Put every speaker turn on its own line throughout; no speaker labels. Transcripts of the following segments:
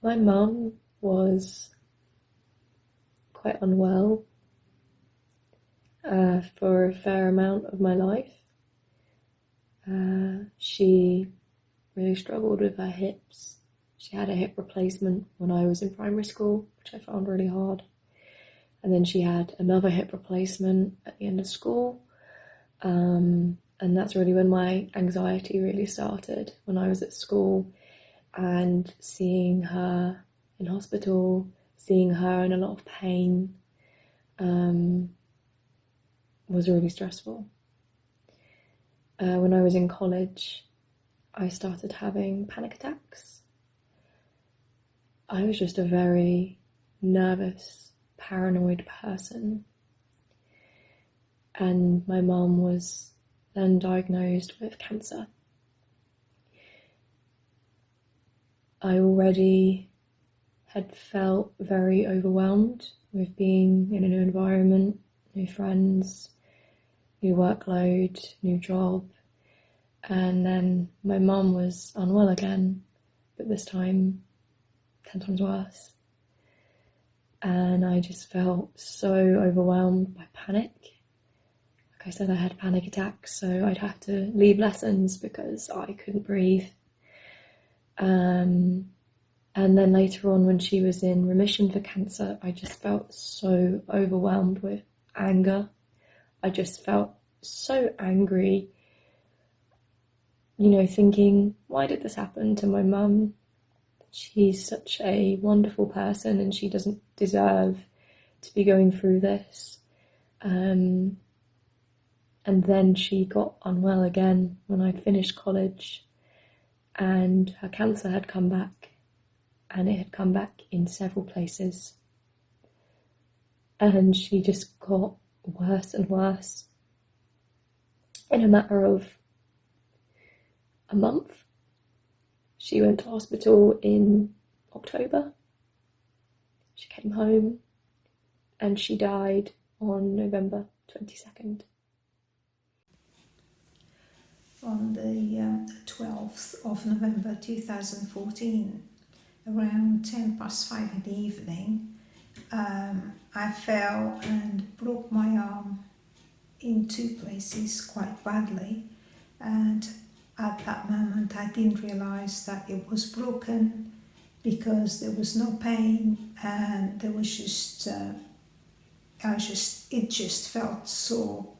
My mum was quite unwell for a fair amount of my life. She really struggled with her hips. She had a hip replacement when I was in primary school, which I found really hard. And then she had another hip replacement at the end of school. And that's really when my anxiety really started, when I was at school and seeing her in hospital, seeing her in a lot of pain, was really stressful. When I was in college, I started having panic attacks. I was just a very nervous, paranoid person. And my mum was then diagnosed with cancer. I already had felt very overwhelmed with being in a new environment, new friends, new workload, new job. And then my mum was unwell again, but this time 10 times worse. And I just felt so overwhelmed by panic. Like I said, I had panic attacks, so I'd have to leave lessons because I couldn't breathe. And then later on, when she was in remission for cancer, I just felt so overwhelmed with anger. I just felt so angry, thinking, why did this happen to my mum? She's such a wonderful person and she doesn't deserve to be going through this. And then she got unwell again when I'd finished college, and her cancer had come back, and it had come back in several places. And she just got worse and worse. In a matter of a month, she went to hospital in October. She came home and she died on November 22nd.
On the 12th of November 2014, around 5:10 in the evening, I fell and broke my arm in two places quite badly, and at that moment I didn't realise that it was broken because there was no pain, and there was it just felt sore.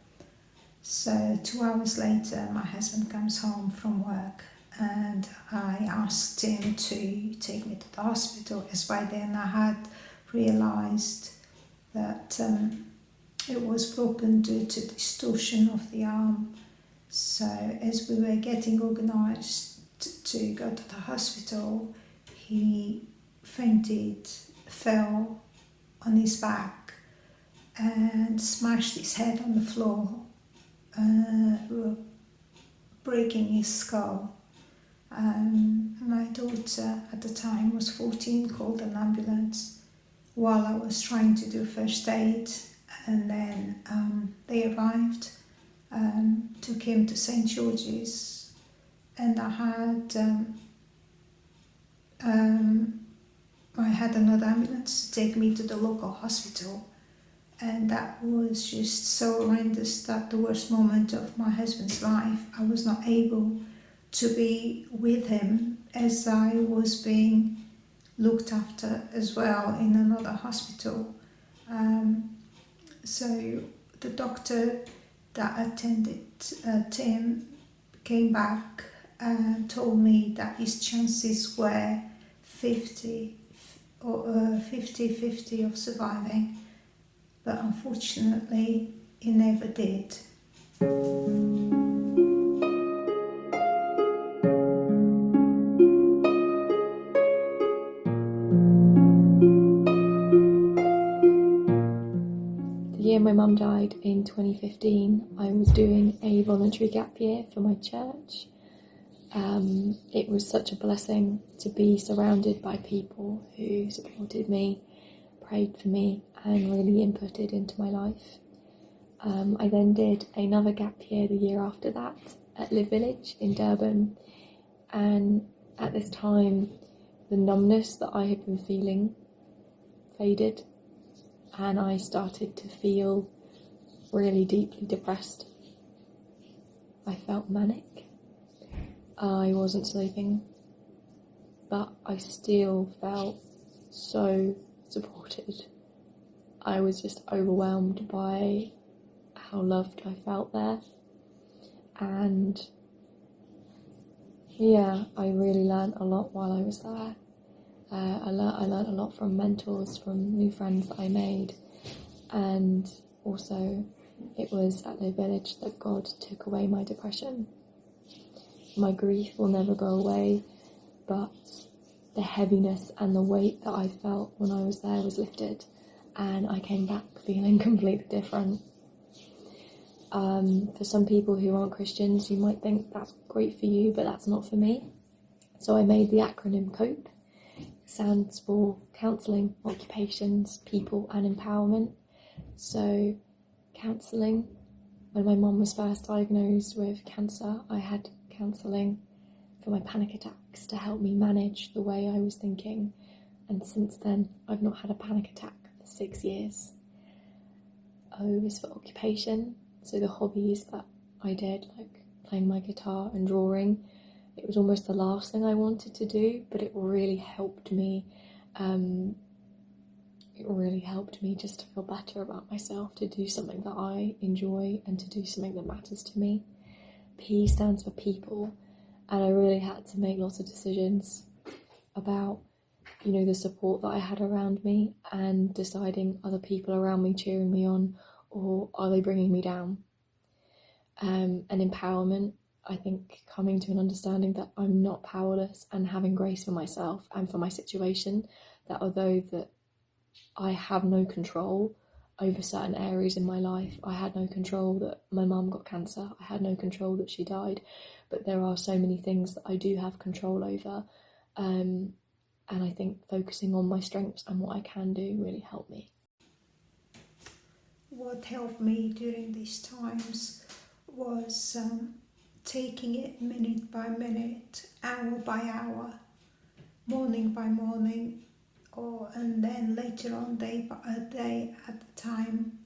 So 2 hours later, my husband comes home from work and I asked him to take me to the hospital, as by then I had realised that it was broken due to distortion of the arm. So as we were getting organised to go to the hospital, he fainted, fell on his back and smashed his head on the floor, breaking his skull. My daughter at the time was 14, called an ambulance while I was trying to do first aid, and then they arrived, took him to St. George's, and I had another ambulance to take me to the local hospital. And that was just so horrendous that the worst moment of my husband's life, I was not able to be with him as I was being looked after as well in another hospital. So the doctor that attended Tim came back and told me that his chances were 50-50 of surviving. But unfortunately, he never did.
The year my mum died in 2015, I was doing a voluntary gap year for my church. It was such a blessing to be surrounded by people who supported me, prayed for me, and really inputted into my life. I then did another gap year the year after that at Live Village in Durban, and at this time the numbness that I had been feeling faded, and I started to feel really deeply depressed. I felt manic. I wasn't sleeping, but I still felt so supported. I was just overwhelmed by how loved I felt there. And yeah, I really learnt a lot while I was there. I learnt a lot from mentors, from new friends that I made, and also it was at the village that God took away my depression. My grief will never go away, but the heaviness and the weight that I felt when I was there was lifted, and I came back feeling completely different. For some people who aren't Christians, you might think that's great for you, but that's not for me. So I made the acronym COPE. It stands for Counselling, Occupations, People and Empowerment. So counselling, when my mum was first diagnosed with cancer, I had counselling for my panic attacks to help me manage the way I was thinking. And since then, I've not had a panic attack for 6 years. O is for occupation. So the hobbies that I did, like playing my guitar and drawing, it was almost the last thing I wanted to do, but it really helped me. It really helped me just to feel better about myself, to do something that I enjoy and to do something that matters to me. P stands for people, and I really had to make lots of decisions about, the support that I had around me, and deciding, are the people around me cheering me on, or are they bringing me down? And empowerment, I think coming to an understanding that I'm not powerless, and having grace for myself and for my situation, that although that I have no control over certain areas in my life, I had no control that my mum got cancer, I had no control that she died, but there are so many things that I do have control over, and I think focusing on my strengths and what I can do really helped me.
What helped me during these times was taking it minute by minute, hour by hour, morning by morning, and then later on day at a time.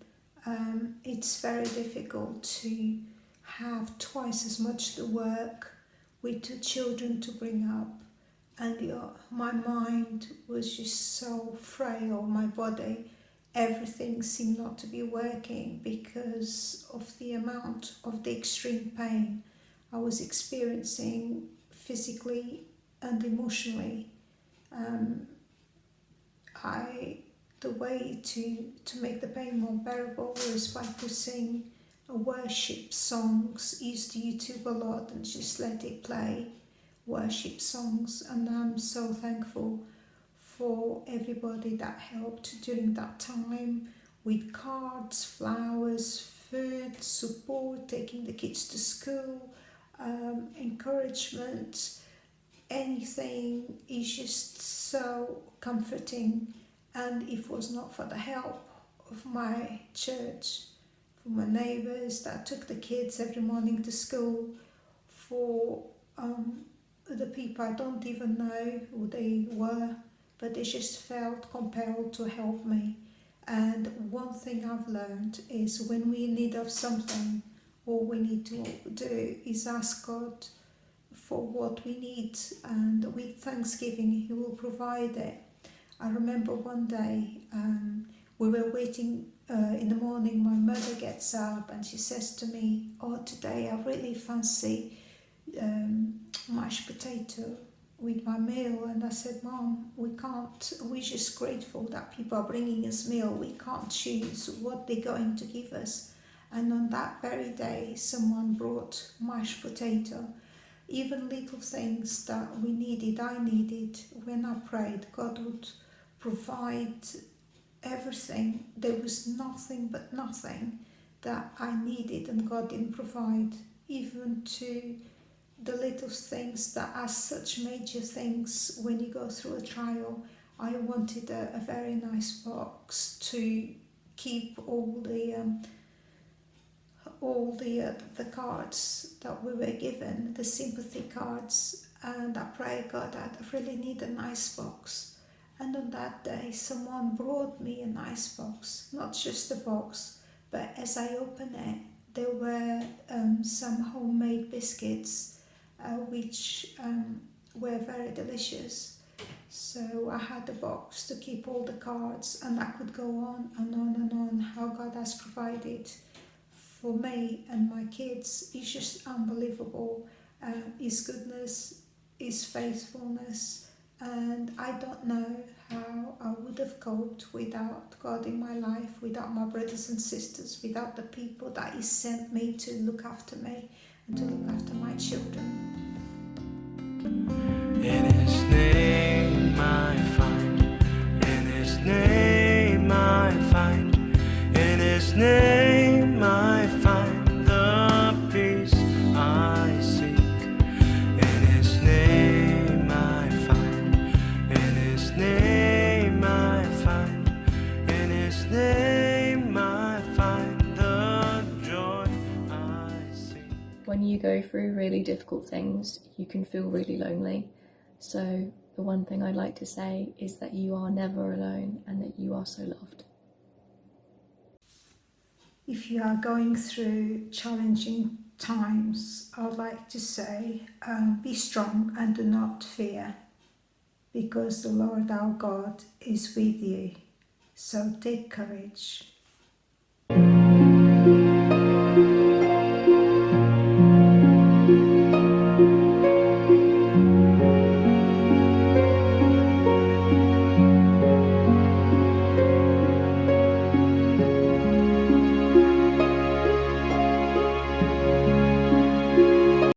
It's very difficult to have twice as much the work with 2 children to bring up, and my mind was just so frail, my body, everything seemed not to be working because of the amount of the extreme pain I was experiencing physically and emotionally. The way to make the pain more bearable was by putting worship songs. I used to YouTube a lot and just let it play worship songs, and I'm so thankful for everybody that helped during that time with cards, flowers, food, support, taking the kids to school, encouragement. Anything is just so comforting, and if it was not for the help of my church, for my neighbours that took the kids every morning to school, for the people I don't even know who they were, but they just felt compelled to help me. And one thing I've learned is when we need of something, all we need to do is ask God for what we need, and with thanksgiving He will provide it. I remember one day we were waiting in the morning. My mother gets up and she says to me, "Oh, today I really fancy mashed potato with my meal." And I said, "Mom, we can't, we're just grateful that people are bringing us meal. We can't choose what they're going to give us." And on that very day, someone brought mashed potato. Even little things that we needed, I needed, when I prayed, God would provide everything. There was nothing but nothing that I needed and God didn't provide, even to the little things that are such major things when you go through a trial. I wanted a very nice box to keep all the cards that we were given, the sympathy cards, and I pray, God, I really need an icebox. And on that day, someone brought me an icebox, not just a box, but as I opened it, there were some homemade biscuits, which were very delicious. So I had a box to keep all the cards, and I could go on and on and on how God has provided for me and my kids. Is just unbelievable. His goodness, His faithfulness, and I don't know how I would have coped without God in my life, without my brothers and sisters, without the people that He sent me to look after me and to look after my children.
In His name I find, in His name I find, in His name I find the peace I seek. In His name I find, in His name I find, in His name I find the joy I seek.
When you go through really difficult things, you can feel really lonely. So the one thing I'd like to say is that you are never alone and that you are so loved.
If you are going through challenging times, I'd like to say, be strong and do not fear, because the Lord our God is with you. So take courage.